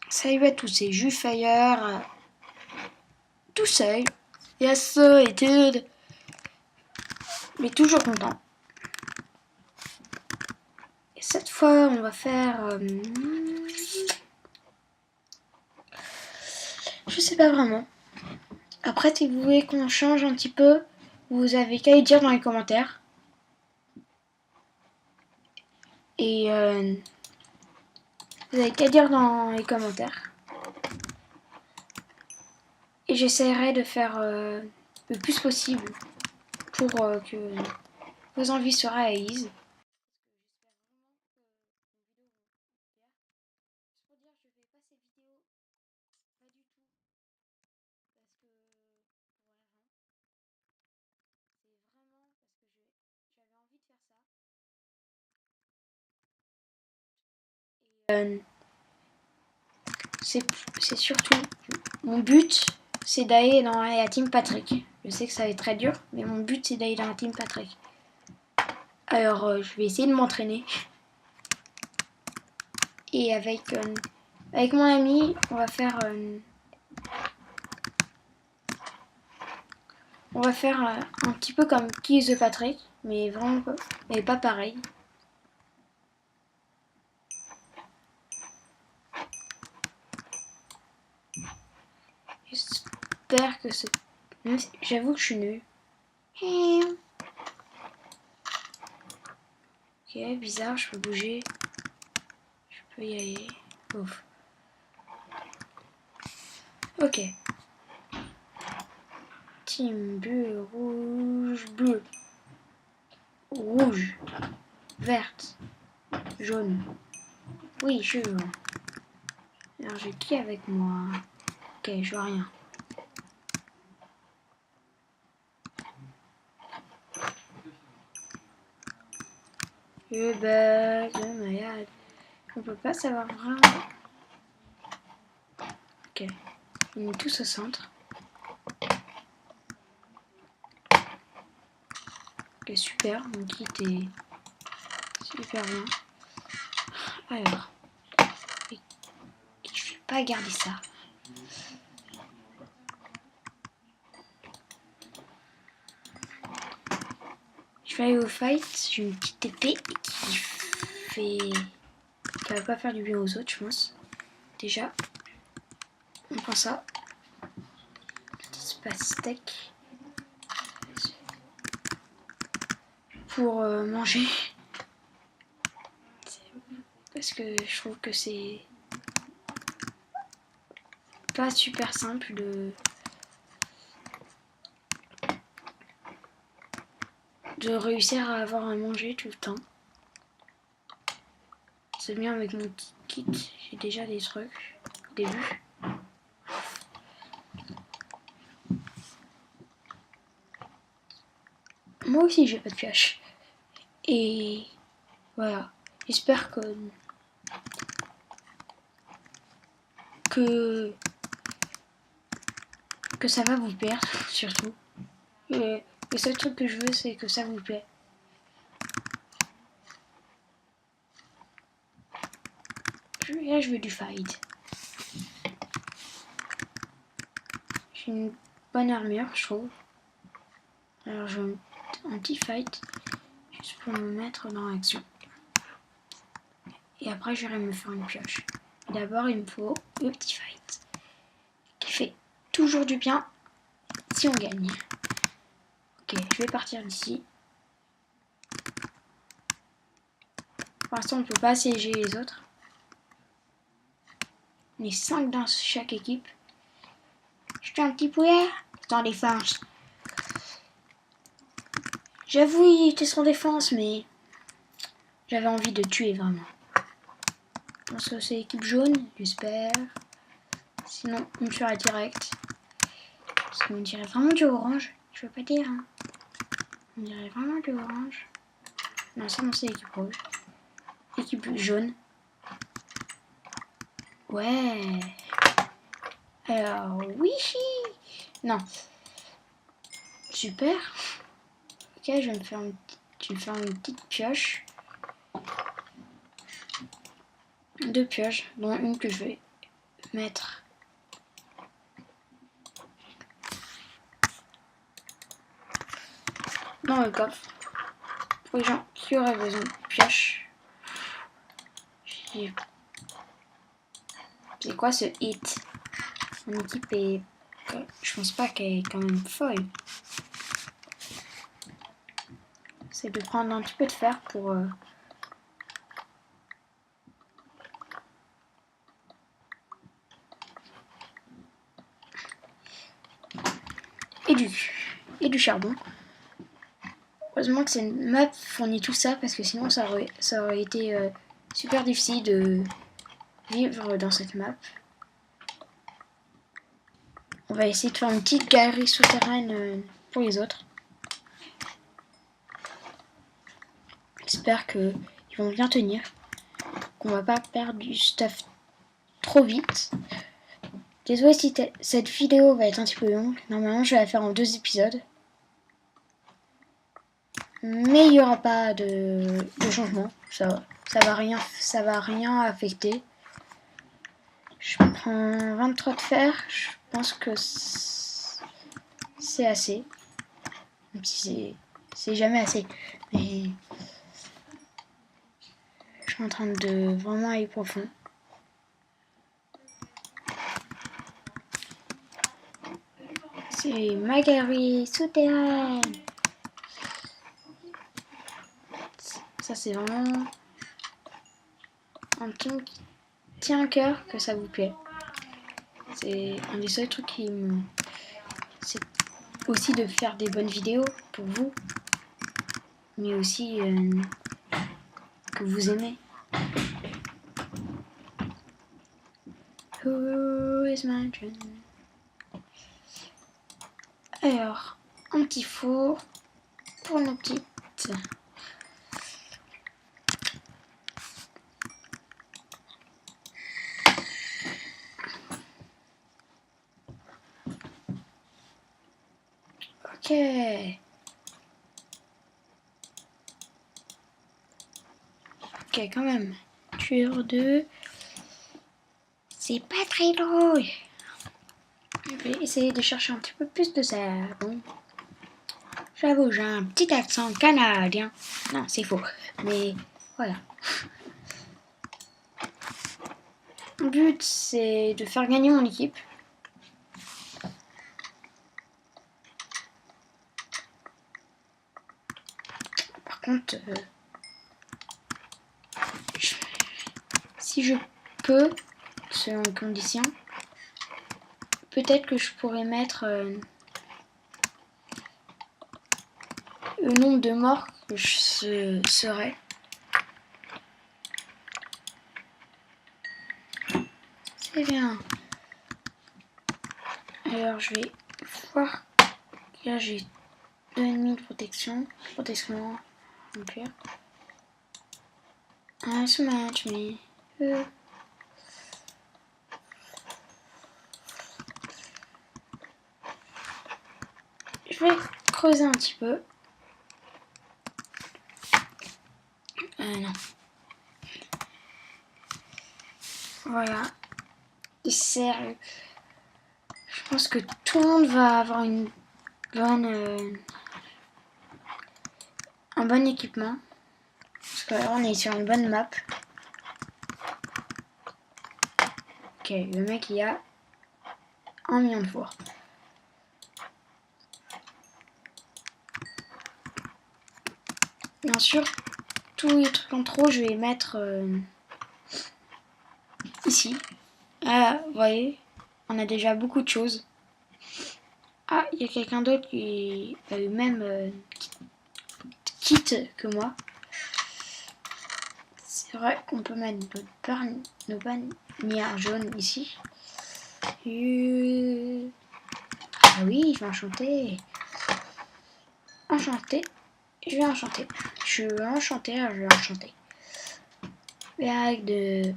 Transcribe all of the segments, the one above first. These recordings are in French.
Salut à tous, c'est Jufire, tout seul. Et à solitude, mais toujours content. Et cette fois, on va faire... je sais pas vraiment. Après, si vous voulez qu'on change un petit peu, vous avez qu'à le dire dans les commentaires. Et vous avez qu'à dire dans les commentaires. Et j'essaierai de faire le plus possible pour que vos envies se réalisent. C'est surtout mon but, c'est d'aller dans la team Patrick. Je sais que ça va être très dur, mais mon but c'est d'aller dans la team Patrick. Alors je vais essayer de m'entraîner. Et avec mon ami, on va faire un petit peu comme Qui is the Patrick, mais vraiment pas pareil. J'espère que c'est... J'avoue que je suis nulle. Ok, bizarre, je peux bouger. Je peux y aller. Ouf. Ok. Team bleu, rouge, bleu. Rouge. Verte. Jaune. Oui, je vois. Alors j'ai qui avec moi? Ok, je vois rien. Je bug, oh my god. On peut pas savoir vraiment. Ok. On est tous au centre. Ok, super. Mon kit est super bien. Alors. Je vais pas garder ça. Je vais aller au fight. J'ai une petite épée qui va pas faire du bien aux autres, je pense. Déjà. On prend ça. Petit pastèque. Pour manger. Parce que je trouve que c'est pas super simple de réussir à avoir à manger tout le temps. C'est bien avec mon petit kit, j'ai déjà des trucs au début. Moi aussi j'ai pas de pioche. Et voilà, j'espère que ça va vous plaire, surtout. Et le seul truc que je veux, c'est que ça vous plaît. Là, je veux du fight. J'ai une bonne armure, je trouve. Alors, je vais un petit fight, juste pour me mettre dans l'action. Et après, j'irai me faire une pioche. D'abord, il me faut le petit fight, qui fait toujours du bien si on gagne. Ok, je vais partir d'ici. Pour l'instant, on ne peut pas assiéger les autres. On est 5 dans chaque équipe. Je suis un petit poulet dans défense. J'avoue, il était sans défense, mais j'avais envie de tuer vraiment. Je pense que c'est l'équipe jaune, j'espère. Sinon, on me tuerait direct. Parce qu'on dirait vraiment du orange. Je veux pas dire, hein. On dirait vraiment du orange. Non, ça, non, c'est l'équipe rouge. Équipe jaune. Ouais. Alors, oui. Non. Super. Ok, je vais me faire une petite pioche. 2 pioches, dont une que je vais mettre dans le coffre pour les gens qui auraient besoin de pioche. C'est quoi ce hit? Mon équipe est... Je pense pas qu'elle est quand même folle. C'est de prendre un petit peu de fer pour... Et du charbon. Heureusement que cette map fournit tout ça parce que sinon ça aurait été super difficile de vivre dans cette map. On va essayer de faire une petite galerie souterraine pour les autres. J'espère qu'ils vont bien tenir, qu'on va pas perdre du stuff trop vite. Désolé si cette vidéo va être un petit peu longue. Normalement, je vais la faire en 2 épisodes. Mais il n'y aura pas de changement. Ça va rien affecter. Je prends 23 de fer. Je pense que c'est assez. Même si c'est jamais assez. Mais je suis en train de vraiment aller profond. C'est ma galerie souterraine. Ça c'est vraiment un petit qui tient à cœur que ça vous plaît. C'est un des seuls trucs qui me... C'est aussi de faire des bonnes vidéos pour vous. Mais aussi que vous aimez. Who is my dream? Alors, un petit four pour nos petites. Ok. Ok, quand même. Tueur 2. C'est pas très drôle. Je vais essayer de chercher un petit peu plus de savon. J'avoue, j'ai un petit accent canadien. Non, c'est faux. Mais voilà. Mon but, c'est de faire gagner mon équipe. Par contre, si je peux, selon les conditions, peut-être que je pourrais mettre le nombre de morts que je serais. C'est bien. Alors je vais voir. Là j'ai 2 ennemis de protection. Protection en pire. Un smash mais. Je vais creuser un petit peu. Non. Voilà. Et sérieux. Je pense que tout le monde va avoir une bonne, un bon équipement. Parce que là on est sur une bonne map. Ok, le mec il a 1 million de fours. Bien sûr, tous les trucs en trop, je vais mettre ici. Ah, vous voyez, on a déjà beaucoup de choses. Ah, il y a quelqu'un d'autre qui a eu même kit que moi. C'est vrai qu'on peut mettre nos bannières jaunes ici. Ah oui, je vais enchanter. Enchanter. Je vais enchanter. Je vais enchanter, alors je vais enchanter. Et avec de...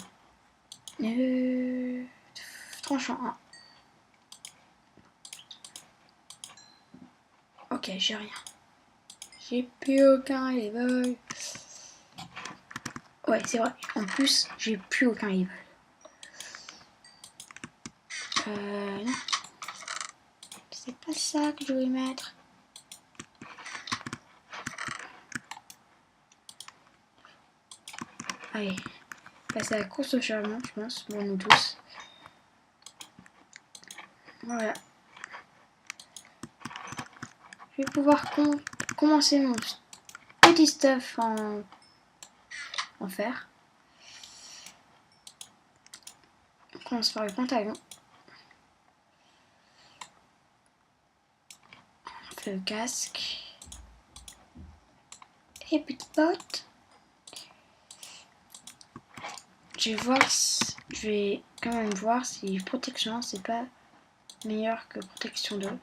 tranchant 1. Ok, j'ai rien. J'ai plus aucun level. Ouais, c'est vrai. En plus, j'ai plus aucun level. Non. C'est pas ça que je voulais mettre. Allez, passer à la course au charbon, je pense, pour nous tous. Voilà. Je vais pouvoir commencer mon petit stuff en fer. On commence par le pantalon. On fait le casque. Et petite botte. Je vais quand même voir si protection c'est pas meilleur que protection d'eau.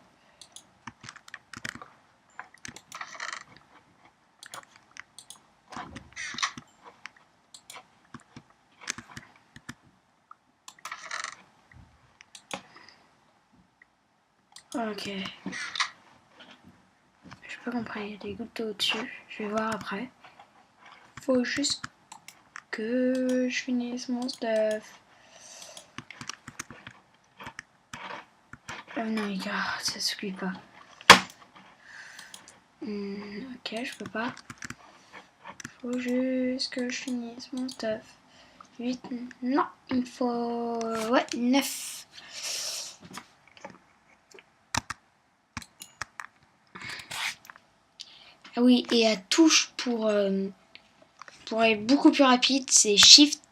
Ok. Je peux comprendre, il y a des gouttes d'eau au-dessus. Je vais voir après. Faut juste que je finisse mon stuff. Oh non, les gars, ça se cuit pas. Ok, je peux pas. Faut juste que je finisse mon stuff. 8, non, il faut... Ouais, 9. Ah oui, et à touche pour être beaucoup plus rapide, c'est Shift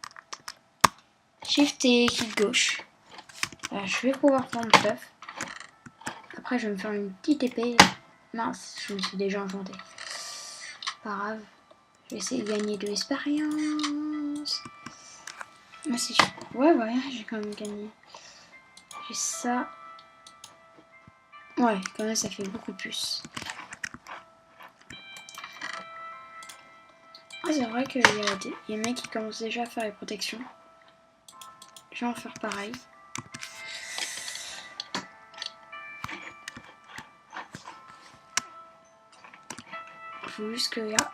et clic gauche. Alors, je vais pouvoir prendre le stuff. Après, je vais me faire une petite épée. Mince, je me suis déjà inventé. Pas grave. Je vais essayer de gagner de l'expérience. Moi, si je... Ouais, j'ai quand même gagné. J'ai ça. Ouais, quand même, ça fait beaucoup plus. Ah, c'est vrai qu'il y a des mecs qui commencent déjà à faire les protections. Je vais en faire pareil. Il faut juste que là,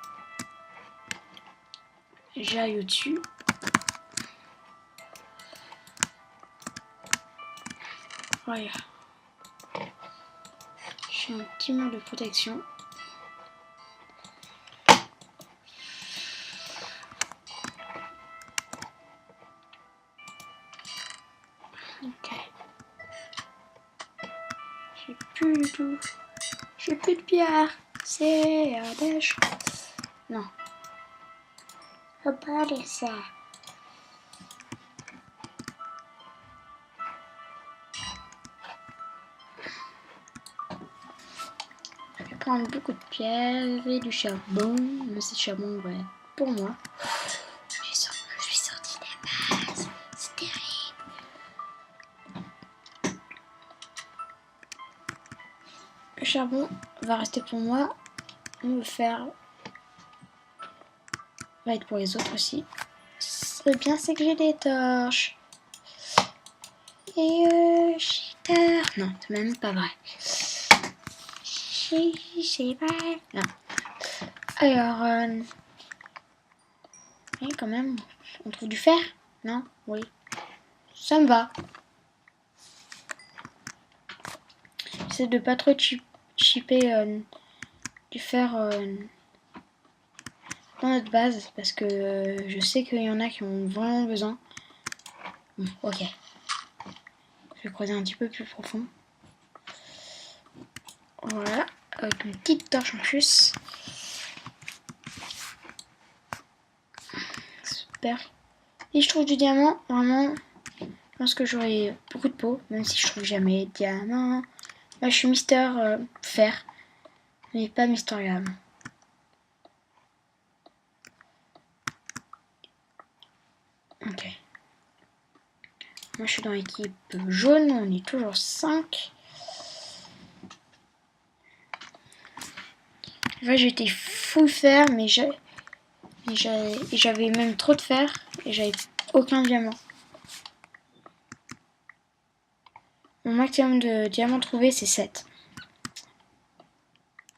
j'aille au-dessus. Voilà. J'ai un petit mur de protection. Ok. J'ai plus du tout. J'ai plus de pierre. C'est à dèche. Non. Faut pas dire ça. Je vais prendre beaucoup de pierres et du charbon. Mais c'est charbon, ouais. Pour moi. Je suis sortie des bases. C'est terrible. Le charbon va rester pour moi. On va faire... va être pour les autres aussi. Le bien, c'est que j'ai des torches. Et cheater. Non, c'est même pas vrai. C'est vrai. Non. Alors, oui, quand même, on trouve du fer? Non? Oui. Ça me va. J'essaie de pas trop chipper du fer dans notre base parce que je sais qu'il y en a qui ont vraiment besoin. Bon, ok. Je vais creuser un petit peu plus profond. Voilà, avec une petite torche en plus. Super. Et je trouve du diamant, vraiment, je pense que j'aurai beaucoup de peau, même si je trouve jamais de diamant. Moi, je suis Mister Fer, mais pas Mister Diamant. Ok. Moi, je suis dans l'équipe jaune, on est toujours 5. Là, j'étais full fer, mais j'avais même trop de fer et j'avais aucun diamant. Mon maximum de diamants trouvés, c'est 7.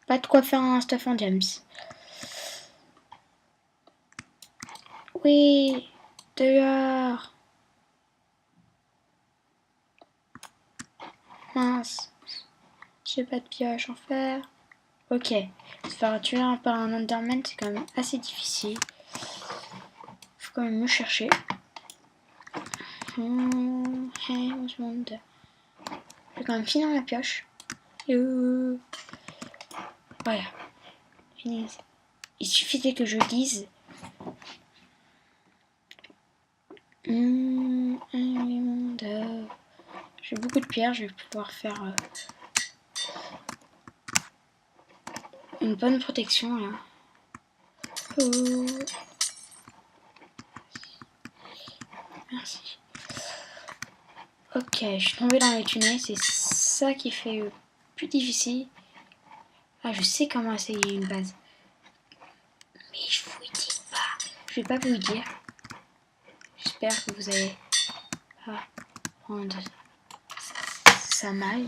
Pas de quoi faire un stuff en diams. Oui, dehors. Mince. J'ai pas de pioche en fer. Ok. Se faire tuer par un Enderman, c'est quand même assez difficile. Faut quand même me chercher. J'ai quand même finir la pioche. Voilà. Fini. Il suffisait que je dise. J'ai beaucoup de pierres, je vais pouvoir faire une bonne protection là. Merci. Ok, je suis tombée dans les tunnels, c'est ça qui fait le plus difficile. Ah, je sais comment essayer une base. Mais je vous dis pas. Je vais pas vous le dire. J'espère que vous allez pas prendre ça mal.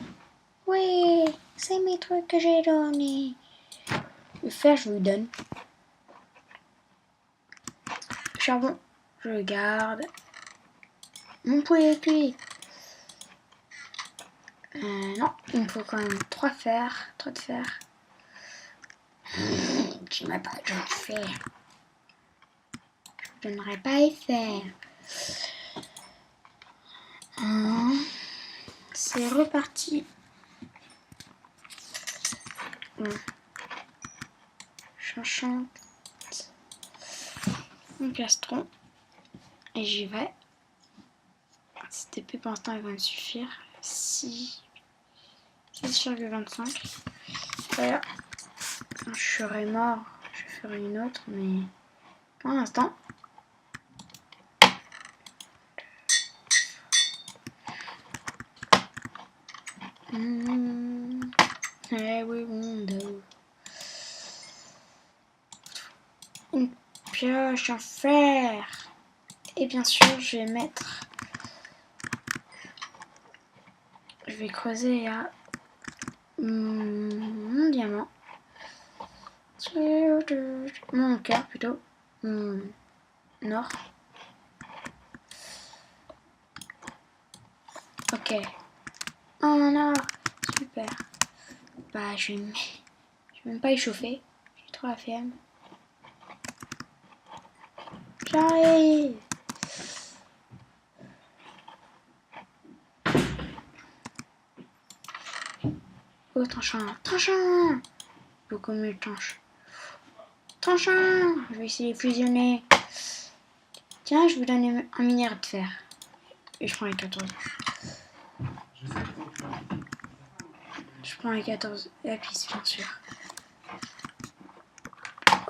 Oui, c'est mes trucs que j'ai donnés. Le fer, je vous le donne. Le charbon, je le garde. Mon poulet est cuit. Non, il me faut quand même 3 fers. 3 de fer. Tu m'as pas donné de fer. Je ne donnerai pas les fers. C'est reparti. J'enchante mon plastron. Et j'y vais. Cette épée pour l'instant elle va me suffire. 6,25. Voilà. Je serai mort. Je ferai une autre, mais pour l'instant. Oui, une pioche en fer. Et bien sûr, je vais mettre. Je vais creuser à mon diamant. Mon cœur plutôt. Nord. Ok. Oh non, super. Bah, je vais même pas échauffer. J'ai trop la flemme. J'arrive. Oh, tranchant. Tranchant. Beaucoup mieux tranche. Tranchant. Je vais essayer de fusionner. Tiens, je vous donne un minerai de fer. Et je prends les 14. Je prends les 14 lapis, bien sûr.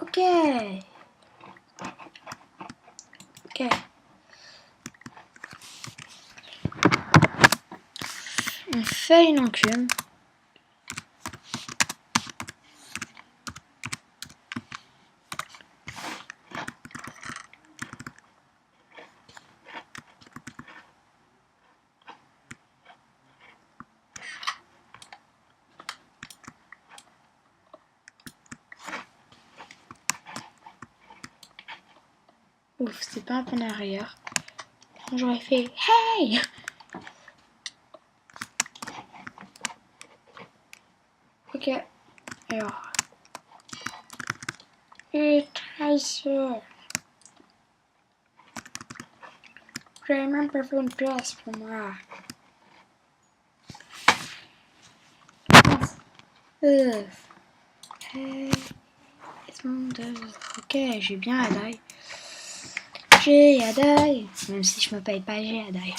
Ok. Ok. On fait une enclume. Ouf, c'est pas un peu en arrière. J'aurais fait hey. Ok. Alors. Et trahisseur. J'avais même pas fait une place pour moi. Ok, j'ai bien Adai. J'ai Adai. Même si je me paye pas, j'ai Adai.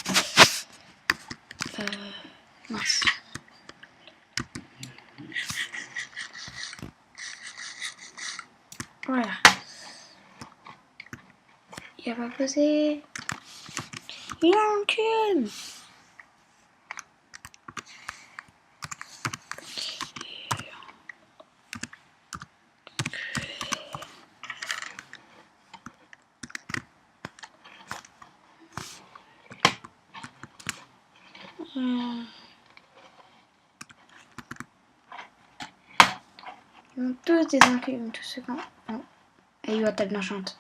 Mince. Voilà. Il a pas posé. Il a un cul. Ils ont tous des enclumes, tous ceux qu'on. Oh. Et il a table d'enchante.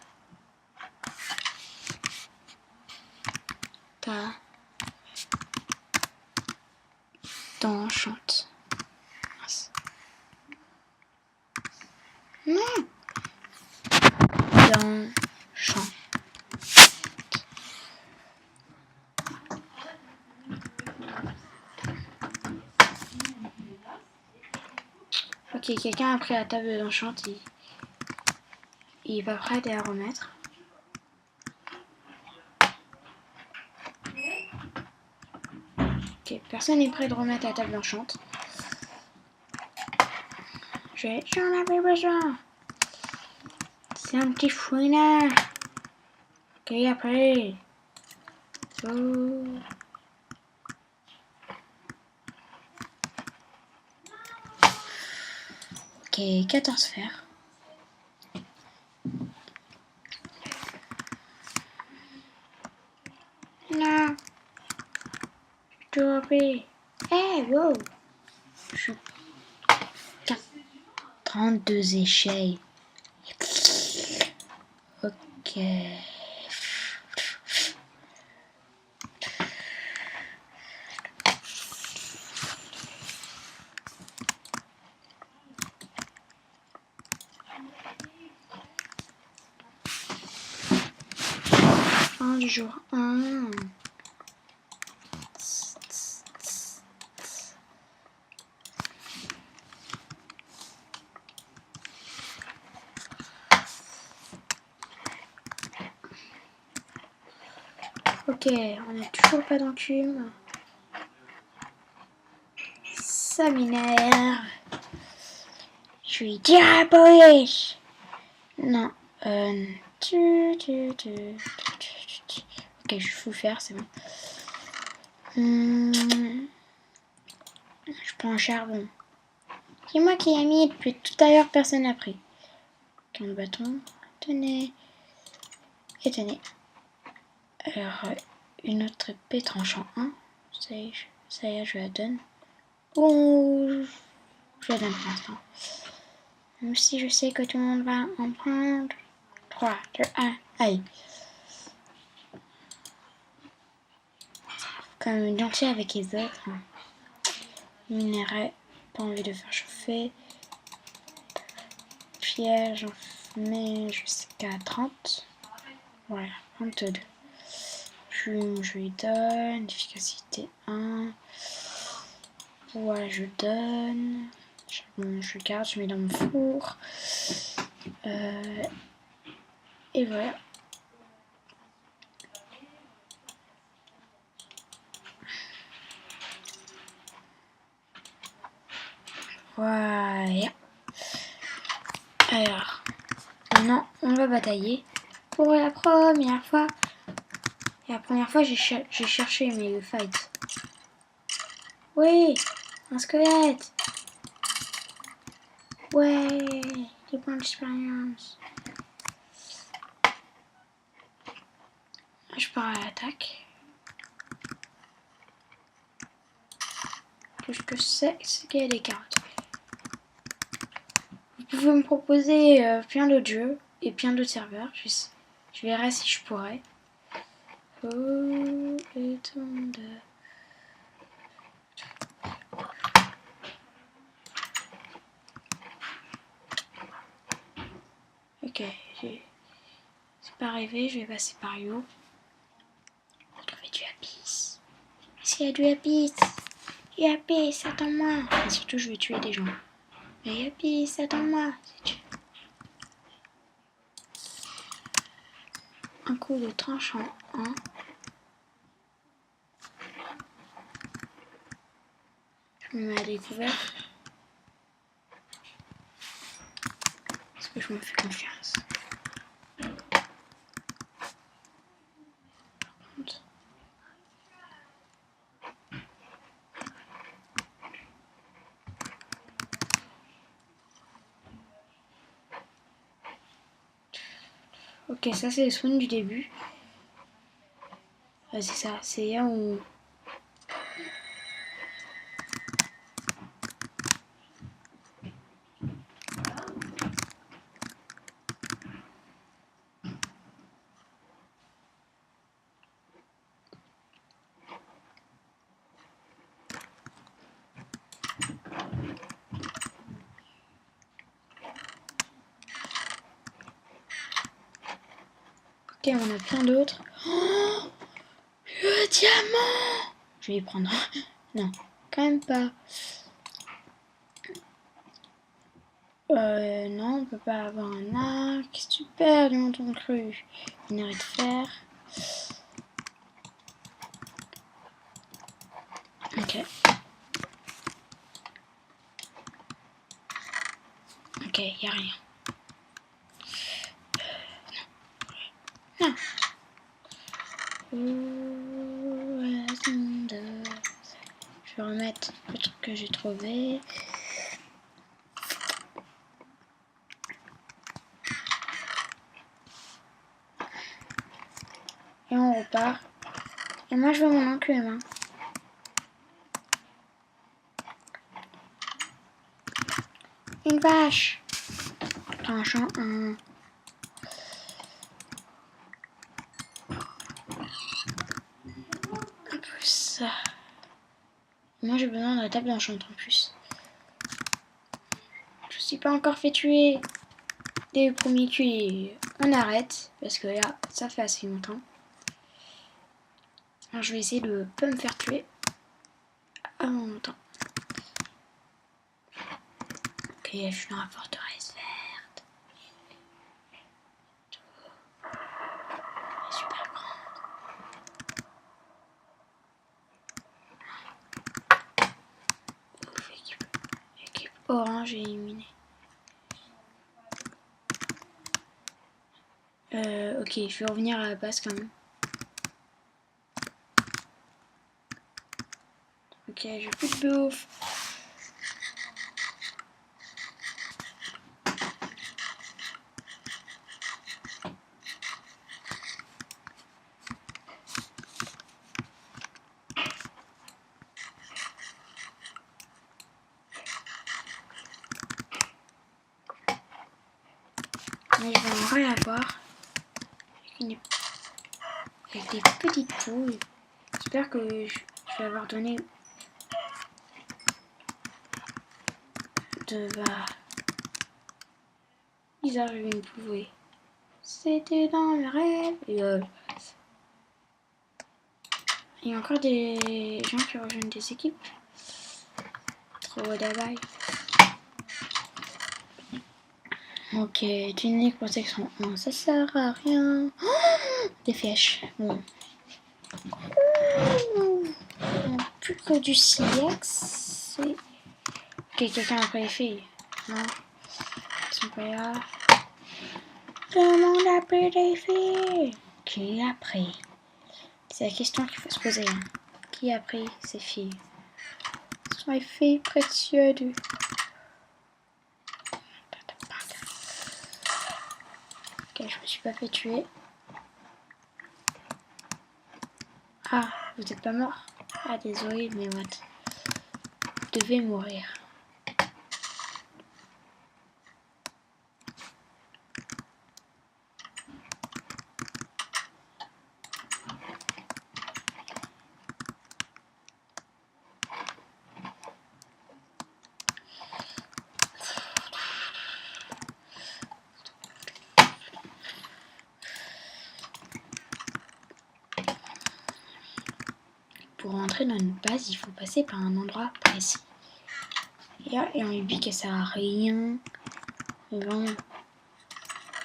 Ta. d'enchant. Non. D'enchant. Ok, quelqu'un a pris la table d'enchant. Il va prêt à remettre. Ok, personne n'est prêt de remettre la table d'enchant. J'en avais besoin. C'est un petit fouinard. Ok, après. Oh. Ok, 14 fers. Non. Je dois appeler. Eh, wow. Je suis 32 échelles. Ok. Fin du jour 1. Ok, on n'est toujours pas d'enclume. Ça m'énerve. Je lui dis à la police. Non. Ok, je fous faire, c'est bon. Je prends un charbon. C'est moi qui l'ai mis depuis tout à l'heure, personne n'a pris. 15 bâtons. Tenez. Et tenez. Alors, une autre épée tranchant 1. Ça y est, je la donne. Ouh, je la donne pour l'instant. Même si je sais que tout le monde va en prendre. 3, 2, 1, allez. Comme gentil avec les autres. Minerai, pas envie de faire chauffer. Pierre, j'en mets jusqu'à 30. Voilà, 22. Plume, je lui donne. Efficacité 1. Voilà, je donne. Je garde, je mets dans mon four. Et voilà. Voilà. Alors, maintenant, on va batailler pour la première fois. Et la première fois, j'ai cherché mes fights. Oui, un squelette. Ouais, des points d'expérience. Je pars à l'attaque. Tout ce que c'est qu'il y a des cartes. Vous pouvez me proposer plein d'autres jeux et plein d'autres serveurs. Je verrai si je pourrais. Oh, le temps de... Ok, c'est pas arrivé, je vais passer par Yo. Retrouver du Abyss. Est-ce qu'il y a du Abyss? Du Abyss, attends-moi. Et surtout, je vais tuer des gens. Mais Abyss, attends-moi. Un coup de tranchant 1. Je me mets à découvert. Parce que je me fais confiance. Ok, ça c'est le spawn du début. C'est ça, c'est là où... Ok, on en a plein d'autres. Oh, le diamant! Je vais y prendre. Non, quand même pas. Non, on peut pas avoir un arc. Super, du montant cru. Minerai de fer. Ok. Ok, y a rien. Non. Je vais remettre le truc que j'ai trouvé. Et on repart. Et moi, je veux mon enclume. Hein. Une vache. Un champ, un... En plus, ça. Moi, j'ai besoin de la table d'enchant en plus. Je ne suis pas encore fait tuer. Dès le premier cul, on arrête. Parce que là, ça fait assez longtemps. Alors, je vais essayer de pas me faire tuer avant longtemps. Ok, je suis dans la forteresse verte. Elle est super grande. Ouf, équipe orange éliminée. Ok, je vais revenir à la base quand même. Ok, j'ai plus de bouffe. Mais je vais en réavoir. Avec des petites poules. J'espère que je vais avoir donné de la... Bizarre, j'ai vu une poule voler. C'était dans mes rêves. Et il y a encore des gens qui rejoignent des équipes. Trop d'abeilles. Ok, tunique, protection. Non, ça sert à rien. Oh, des flèches. Bon. Plus que du silex. Ok, quelqu'un a pris les filles. Non, ils sont pas là. Tout le monde a pris les filles. Qui a pris? C'est la question qu'il faut se poser. Hein. Qui a pris ces filles? Ce sont les filles précieuses. Ok, je me suis pas fait tuer. Ah, vous êtes pas mort? Ah, désolé, mais what? Vous devez mourir. Pour rentrer dans une base, il faut passer par un endroit précis. Et en ubique, ça sert à rien. Mais bon,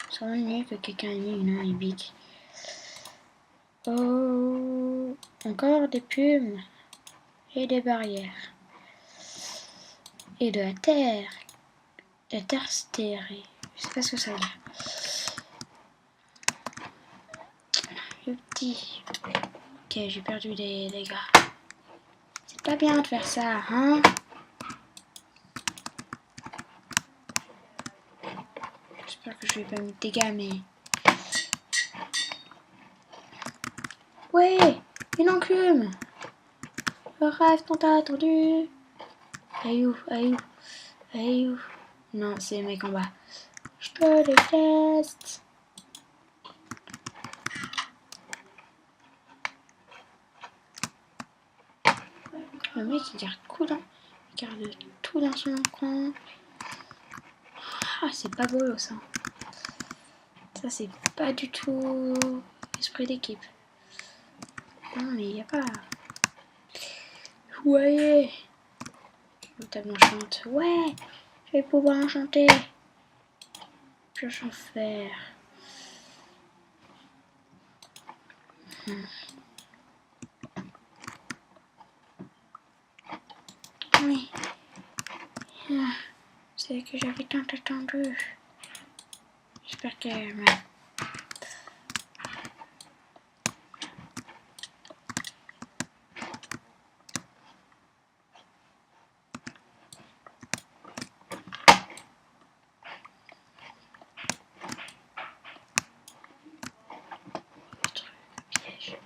c'est vraiment mieux que quelqu'un ait mis une ubique. Oh, encore des plumes et des barrières. Et de la terre. De la terre stérée. Je sais pas ce que ça veut dire. Le petit. Ok, j'ai perdu des gars. C'est pas bien de faire ça, hein? J'espère que je vais pas me dégâts, mais... Ouais, une enclume. Le rêve tant attendu. Aïe où, aïe où, aïe où. Non, c'est les mecs en bas. Je te déteste. Le mec il garde tout dans son coin. Ah, c'est pas beau ça. Ça, c'est pas du tout esprit d'équipe. Non, mais il n'y a pas... Ouais. Une table enchante. Ouais. Je vais pouvoir enchanter. Pioche en fer. Oui. C'est que j'avais tant attendu. J'espère qu'elle m'a... piège.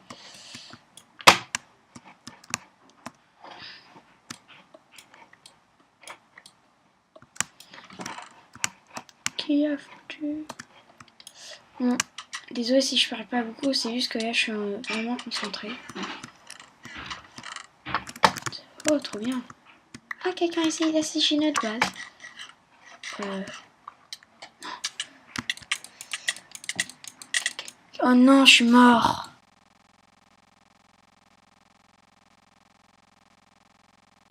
Qui a foutu... Bon, désolé si je parle pas beaucoup, c'est juste que là je suis vraiment concentrée. Oh, trop bien. Ah, quelqu'un a essayé d'assassiner notre base. Oh non, je suis mort.